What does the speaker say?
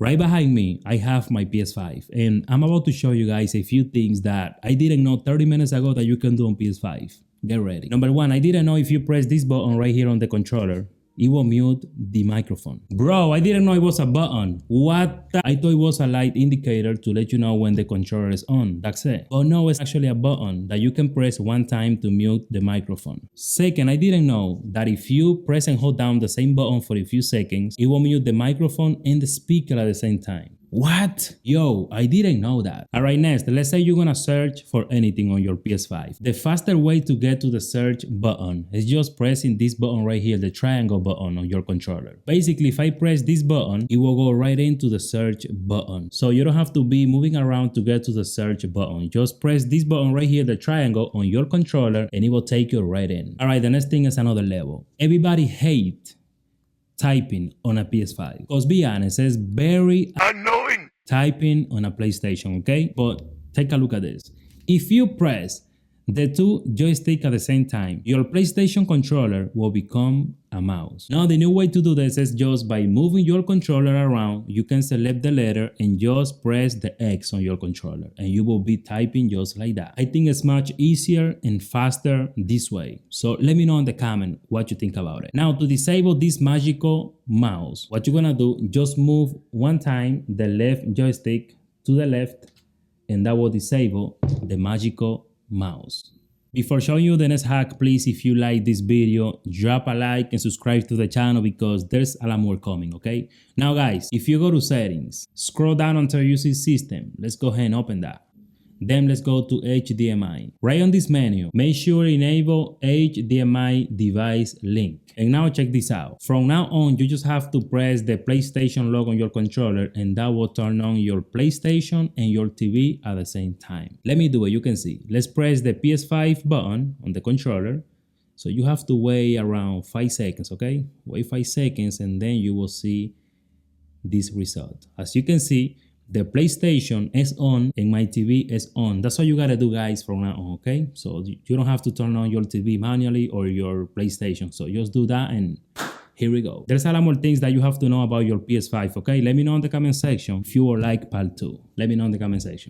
Right behind me, I have my PS5, and I'm about to show you guys a few things that I didn't know 30 minutes ago that you can do on PS5. Get ready. Number one, I didn't know if you press this button right here on the controller, it will mute the microphone. Bro, I didn't know it was a button. What? I thought it was a light indicator to let you know when the controller is on. That's it. But no, it's actually a button that you can press one time to mute the microphone. Second, I didn't know that if you press and hold down the same button for a few seconds, it will mute the microphone and the speaker at the same time. What? Yo, I didn't know that. Alright, next, let's say you're gonna search for anything on your PS5. The faster way to get to the search button is just pressing this button right here, the triangle button on your controller. Basically, if I press this button, it will go right into the search button. So you don't have to be moving around to get to the search button. Just press this button right here, the triangle on your controller, and it will take you right in. Alright, the next thing is another level. Everybody hates typing on a PS5. Because be honest, it's very annoying typing on a PlayStation, okay? But take a look at this. If you press the two joysticks at the same time, your PlayStation controller will become a mouse. Now the new way to do this is just by moving your controller around. You can select the letter and just press the X on your controller and you will be typing just like that. I think it's much easier and faster this way. So let me know in the comment what you think about it. Now to disable this magical mouse, what you're gonna do, just move one time the left joystick to the left and that will disable the magical mouse. Before showing you the next hack, please, if you like this video, drop a like and subscribe to the channel because there's a lot more coming, okay? Now guys, if you go to settings, scroll down until you see system. Let's go ahead and open that. Then let's go to HDMI. Right on this menu, make sure enable HDMI device link. And now check this out. From now on, you just have to press the PlayStation logo on your controller and that will turn on your PlayStation and your TV at the same time. Let me do it, you can see. Let's press the PS5 button on the controller. So you have to wait around 5 seconds, okay? Wait 5 seconds and then you will see this result. As you can see, the PlayStation is on and my TV is on. That's all you gotta do, guys, from now on, okay? So you don't have to turn on your TV manually or your PlayStation. So just do that and here we go. There's a lot more things that you have to know about your PS5, okay? Let me know in the comment section if you would like part 2. Let me know in the comment section.